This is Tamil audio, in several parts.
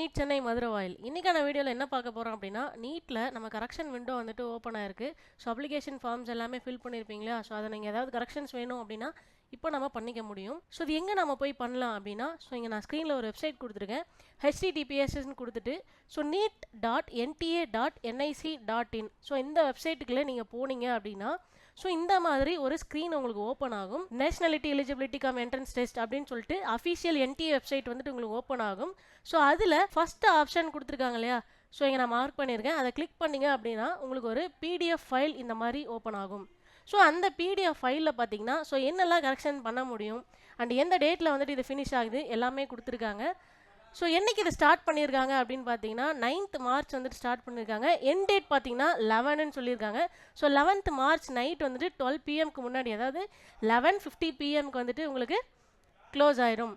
நீட் சென்னை மதுரவாயில் இன்னைக்கான வீடியோவில் என்ன பார்க்க போகிறோம் அப்படின்னா நீட்டில் நம்ம கரெக்ஷன் விண்டோ வந்துட்டு ஓப்பன் ஆயிருக்கு. ஸோ அப்ளிகேஷன் ஃபார்ம்ஸ் எல்லாமே ஃபில் பண்ணியிருப்பீங்களா? ஸோ அதை நீங்கள் ஏதாவது கரெக்ஷன்ஸ் வேணும் அப்படின்னா இப்போ நம்ம பண்ணிக்க முடியும். ஸோ இது எங்கே நம்ம போய் பண்ணலாம் அப்படின்னா, ஸோ இங்கே நான் ஸ்க்ரீனில் ஒரு வெப்சைட் கொடுத்துருக்கேன். HTTPSன்னு கொடுத்துட்டு ஸோ neet.nta.nic.in. ஸோ இந்த வெப்சைட்டுக்குள்ளே நீங்கள் போனீங்க அப்படின்னா ஸோ இந்த மாதிரி ஒரு ஸ்க்ரீன் உங்களுக்கு ஓப்பன் ஆகும். Nationality eligibility come entrance test அப்படின்னு சொல்லிட்டு அஃபிஷியல் NTA வெப்சைட் வந்துட்டு உங்களுக்கு ஓப்பன் ஆகும். ஸோ அதில் ஃபஸ்ட்டு ஆப்ஷன் கொடுத்துருக்காங்க இல்லையா? ஸோ இங்கே நான் மார்க் பண்ணியிருக்கேன். அதை கிளிக் பண்ணிங்க அப்படின்னா உங்களுக்கு ஒரு PDF ஃபைல் இந்த மாதிரி ஓப்பன் ஆகும். ஸோ அந்த PDF ஃபைலில் பார்த்தீங்கன்னா ஸோ என்னெல்லாம் கரெக்ஷன் பண்ண முடியும் அண்ட் எந்த டேட்டில் வந்துட்டு இது ஃபினிஷ் ஆகுது எல்லாமே கொடுத்துருக்காங்க. ஸோ என்றைக்கு இதை ஸ்டார்ட் பண்ணியிருக்காங்க அப்படின்னு பார்த்தீங்கன்னா 9th மார்ச் வந்துட்டு ஸ்டார்ட் பண்ணியிருக்காங்க. என் டேட் பார்த்தீங்கன்னா 11ன்னு சொல்லியிருக்காங்க. ஸோ 11th மார்ச் நைட் வந்துட்டு 12 PM முன்னாடி, அதாவது 11:50 PM வந்துட்டு உங்களுக்கு க்ளோஸ் ஆயிரும்.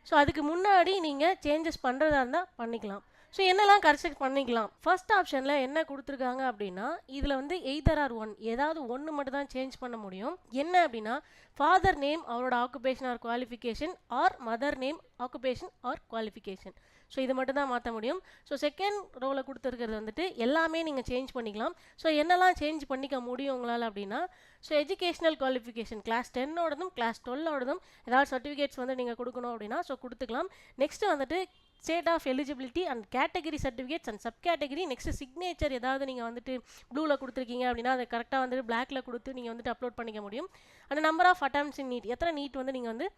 ஸோ அதுக்கு முன்னாடி நீங்கள் சேஞ்சஸ் பண்ணுறதா இருந்தால் பண்ணிக்கலாம். ஸோ என்னெல்லாம் கரெக்ஷன் பண்ணிக்கலாம்? ஃபர்ஸ்ட் ஆப்ஷனில் என்ன கொடுத்துருக்காங்க அப்படின்னா, இதில் வந்து எய்தர் ஆர் ஒன், ஏதாவது ஒன்று மட்டும் தான் சேஞ்ச் பண்ண முடியும். என்ன அப்படின்னா, ஃபாதர் நேம் அவரோட occupation or qualification or mother name occupation or qualification. So இது மட்டும் தான் மாற்ற முடியும். ஸோ செகண்ட் ரோவில் கொடுத்துருக்கிறது வந்துட்டு எல்லாமே நீங்கள் சேஞ்ச் பண்ணிக்கலாம். ஸோ என்னெல்லாம் சேஞ்ச் பண்ணிக்க முடியும் உங்களால் அப்படின்னா, ஸோ எஜுகேஷனல் குவாலிஃபிகேஷன் கிளாஸ் 10ஓடதும் கிளாஸ் 12ஓடதும் ஏதாவது சர்டிஃபிகேட்ஸ் வந்து நீங்கள் கொடுக்கணும் அப்படின்னா ஸோ கொடுத்துக்கலாம். நெக்ஸ்ட்டு வந்துட்டு state of eligibility and category certificates and sub category. Next signature ஏதாவது நீங்கள் வந்துட்டு ப்ளூவில் கொடுத்துருக்கீங்க அப்படின்னா அதை கரெக்டாக வந்துட்டு பிளாக்ல கொடுத்து நீங்கள் வந்துட்டு அப்லோட் பண்ணிக்க முடியும். And number of attempts in NEET, எத்தனை நீட் வந்து நீங்கள் வந்து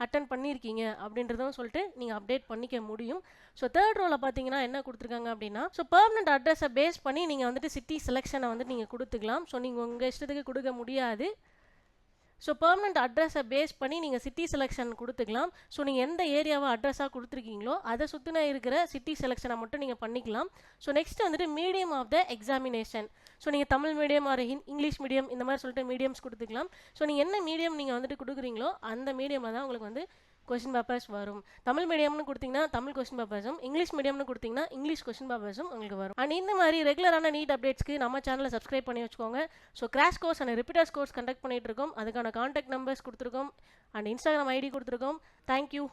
அட்டன் பண்ணியிருக்கீங்க அப்படின்றதும் சொல்லிட்டு நீங்கள் அப்டேட் பண்ணிக்க முடியும். ஸோ தேர்ட் ரோவில் பார்த்தீங்கன்னா என்ன கொடுத்துருக்காங்க அப்படின்னா, ஸோ பெர்மனன்ட் அட்ரஸை பேஸ் பண்ணி நீங்கள் வந்துட்டு சிட்டி செலெக்ஷனை வந்துட்டு நீங்கள் கொடுத்துக்கலாம். ஸோ நீங்கள் உங்கள் இஷ்டத்துக்கு கொடுக்க முடியாது. ஸோ பெர்மனன்ட் அட்ரஸை பேஸ் பண்ணி நீங்கள் சிட்டி செலெக்ஷன் கொடுத்துக்கலாம். ஸோ நீங்கள் எந்த ஏரியாவை அட்ரஸாக கொடுத்துருக்கீங்களோ அதை சுற்றின இருக்கிற சிட்டி செலெக்ஷனை மட்டும் நீங்கள் பண்ணிக்கலாம். ஸோ நெக்ஸ்ட் வந்துட்டு medium of the examination. So நீங்கள் Tamil medium or English medium இந்த மாதிரி சொல்லிட்டு மீடியம்ஸ் கொடுத்துக்கலாம். ஸோ நீங்கள் என்ன மீடியம் நீங்கள் வந்துட்டு கொடுக்குறீங்களோ அந்த மீடியமில் தான் உங்களுக்கு வந்து கொஸ்டின் பேப்பர்ஸ் வரும். தமிழ் மீடியம்னு கொடுத்தீங்கன்னா தமிழ் கொஸ்டின் பேப்பர்ஸும், இங்கிலீஷ் மீடியம்னு கொடுத்தீங்கன்னா இங்கிலீஷ் கொஸ்டின் பேப்பர்ஸும் உங்களுக்கு வரும். அண்ட் இந்த மாதிரி ரெகுலரான நீட் அப்டேட்ஸ்க்கு நம்ம சேனலை சப்ஸ்கிரைப் பண்ணி வச்சுக்கோங்க. So crash course and repeaters course conduct பண்ணிட்டு இருக்கோம். அதுக்கான கான்டாக்ட் நம்பர்ஸ் கொடுத்துருக்கோம் அண்ட் Instagram ID கொடுத்துருக்கோம். தேங்க்யூ.